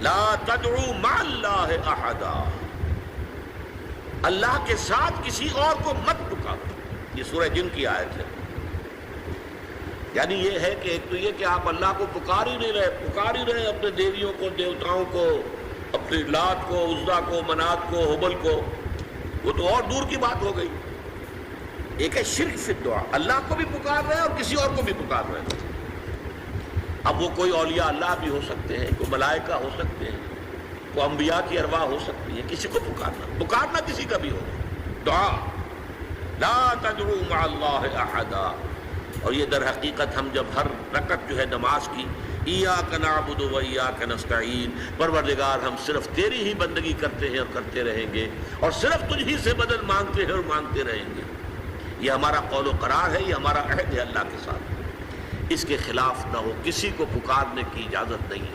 لا تدعوا مع اللہ احدا، اللہ کے ساتھ کسی اور کو مت پکارو. یہ سورہ جن کی آیت ہے. یعنی یہ ہے کہ ایک تو یہ کہ آپ اللہ کو پکار ہی رہے اپنے دیویوں کو، دیوتاؤں کو، اپنے لات کو، عزا کو، منات کو، حبل کو، وہ تو اور دور کی بات ہو گئی. ایک ہے شرک فی الدعاء، اللہ کو بھی پکار رہے ہیں اور کسی اور کو بھی پکار رہے ہیں. اب وہ کوئی اولیاء اللہ بھی ہو سکتے ہیں، کوئی ملائکہ ہو سکتے ہیں، کوئی انبیاء کی ارواح ہو سکتی ہے. کسی کو پکارنا کسی کا بھی ہوگا. دعا لا تدعوا مع اللہ احدا. اور یہ در حقیقت ہم جب ہر رکعت جو ہے نماز کی ایاک نعبد و ایاک نستعین، پروردگار ہم صرف تیری ہی بندگی کرتے ہیں اور کرتے رہیں گے، اور صرف تجھ ہی سے مدد مانگتے ہیں اور مانگتے رہیں گے. یہ ہمارا قول و قرار ہے، یہ ہمارا عہد ہے اللہ کے ساتھ. اس کے خلاف نہ ہو، کسی کو پکارنے کی اجازت نہیں ہے.